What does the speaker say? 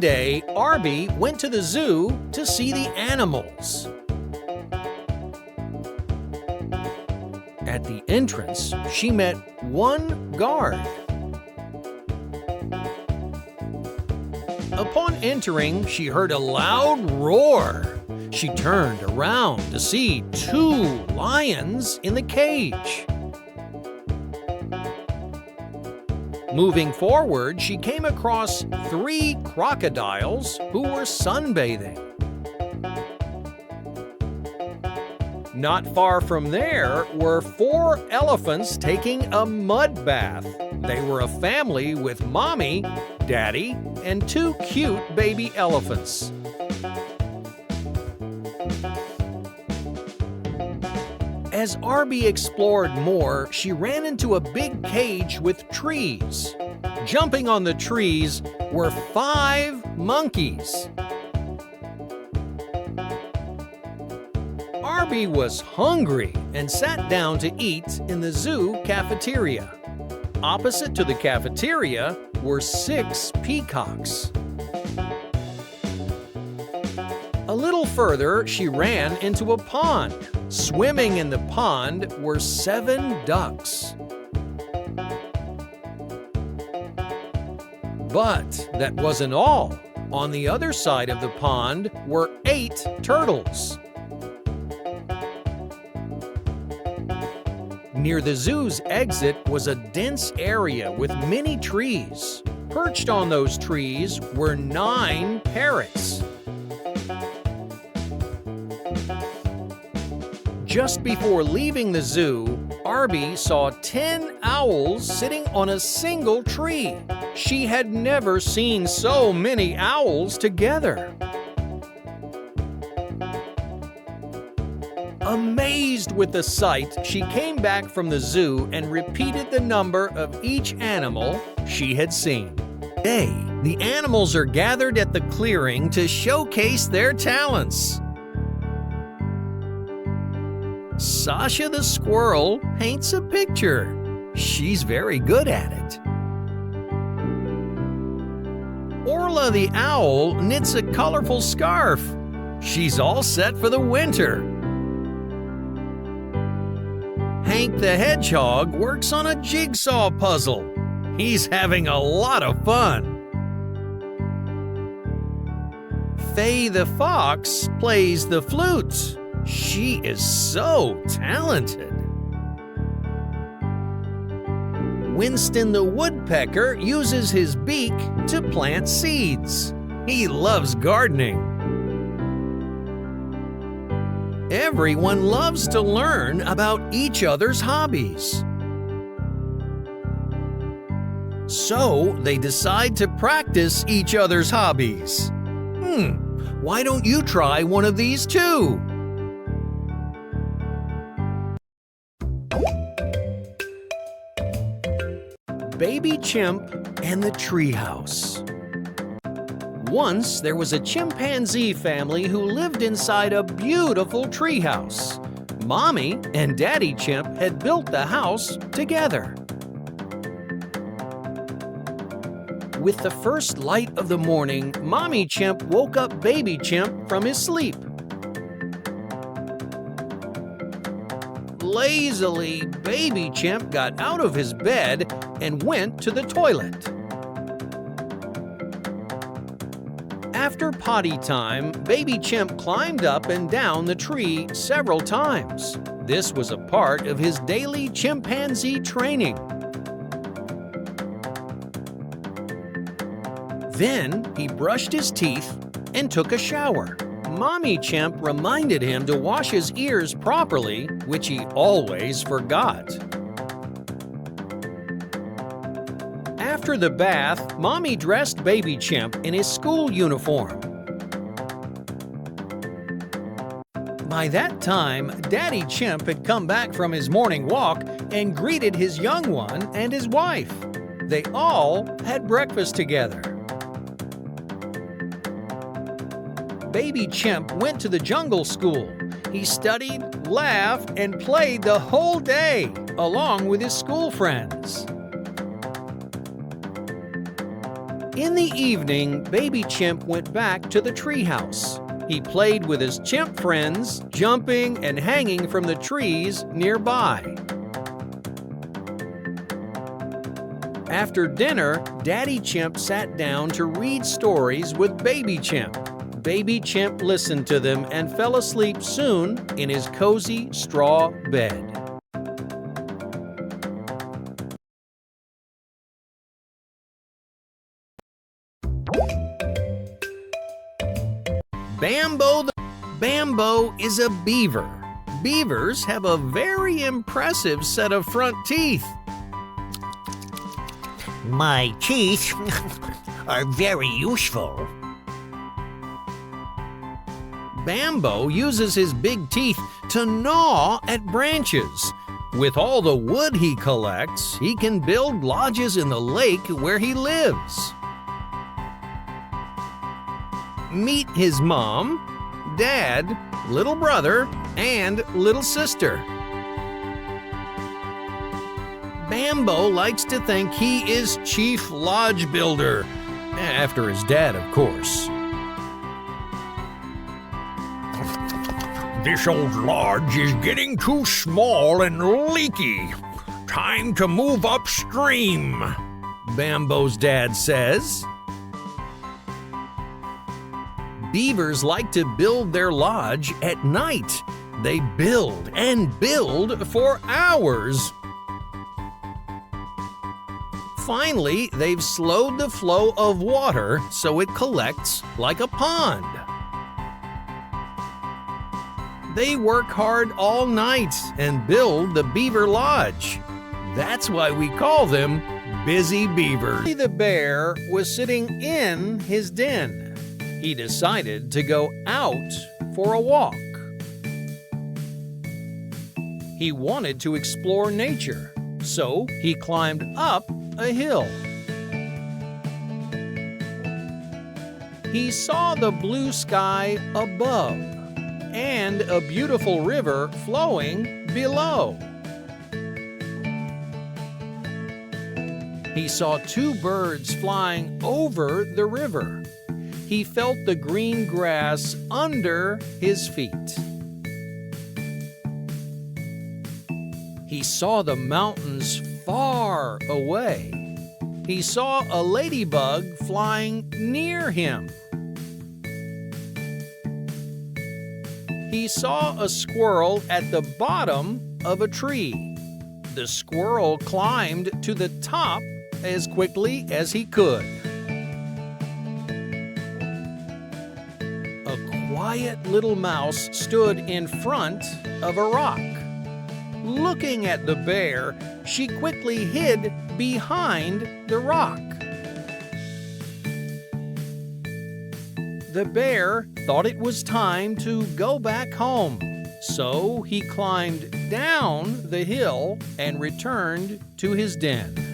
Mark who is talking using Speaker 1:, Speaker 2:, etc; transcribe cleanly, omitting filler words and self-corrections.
Speaker 1: One day, Arby went to the zoo to see the animals. At the entrance, she met one guard. Upon entering, she heard a loud roar. She turned around to see two lions in the cage. Moving forward, she came across three crocodiles who were sunbathing. Not far from there were four elephants taking a mud bath. They were a family with Mommy, Daddy, and two cute baby elephants. As Arby explored more, she ran into a big cage with trees. Jumping on the trees were 5 monkeys. Arby was hungry and sat down to eat in the zoo cafeteria. Opposite to the cafeteria were 6 peacocks. A little further, she ran into a pond. Swimming in the pond were 7 ducks. But that wasn't all. On the other side of the pond were 8 turtles. Near the zoo's exit was a dense area with many trees. Perched on those trees were 9 parrots. Just before leaving the zoo, Arby saw 10 owls sitting on a single tree. She had never seen so many owls together. Amazed with the sight, she came back from the zoo and repeated the number of each animal she had seen. Today, the animals are gathered at the clearing to showcase their talents. Sasha the squirrel paints a picture. She's very good at it. Orla the owl knits a colorful scarf. She's all set for the winter. Hank the hedgehog works on a jigsaw puzzle. He's having a lot of fun. Faye the fox plays the flute. She is so talented. Winston the woodpecker uses his beak to plant seeds. He loves gardening. Everyone loves to learn about each other's hobbies. So they decide to practice each other's hobbies. Why don't you try one of these too? Baby Chimp and the Treehouse. Once there was a chimpanzee family who lived inside a beautiful treehouse. Mommy and Daddy Chimp had built the house together. With the first light of the morning, Mommy Chimp woke up Baby Chimp from his sleep. Lazily, Baby Chimp got out of his bed and went to the toilet. After potty time, Baby Chimp climbed up and down the tree several times. This was a part of his daily chimpanzee training. Then he brushed his teeth and took a shower. Mommy Chimp reminded him to wash his ears properly, which he always forgot. After the bath, Mommy dressed Baby Chimp in his school uniform. By that time, Daddy Chimp had come back from his morning walk and greeted his young one and his wife. They all had breakfast together. Baby Chimp went to the jungle school. He studied, laughed, and played the whole day, along with his school friends. In the evening, Baby Chimp went back to the treehouse. He played with his chimp friends, jumping and hanging from the trees nearby. After dinner, Daddy Chimp sat down to read stories with Baby Chimp. Baby Chimp listened to them and fell asleep soon in his cozy straw bed. Bambo is a beaver. Beavers have a very impressive set of front teeth.
Speaker 2: My teeth are very useful.
Speaker 1: Bambo uses his big teeth to gnaw at branches. With all the wood he collects, he can build lodges in the lake where he lives. Meet his mom, dad, little brother, and little sister. Bambo likes to think he is chief lodge builder, after his dad, of course.
Speaker 3: This old lodge is getting too small and leaky. Time to move upstream,
Speaker 1: Bambo's dad says. Beavers like to build their lodge at night. They build and build for hours. Finally, they've slowed the flow of water so it collects like a pond. They work hard all night and build the beaver lodge. That's why we call them busy beavers. The bear was sitting in his den. He decided to go out for a walk. He wanted to explore nature, so he climbed up a hill. He saw the blue sky above and a beautiful river flowing below. He saw two birds flying over the river. He felt the green grass under his feet. He saw the mountains far away. He saw a ladybug flying near him. He saw a squirrel at the bottom of a tree. The squirrel climbed to the top as quickly as he could. A quiet little mouse stood in front of a rock. Looking at the bear, she quickly hid behind the rock. The bear thought it was time to go back home, so he climbed down the hill and returned to his den.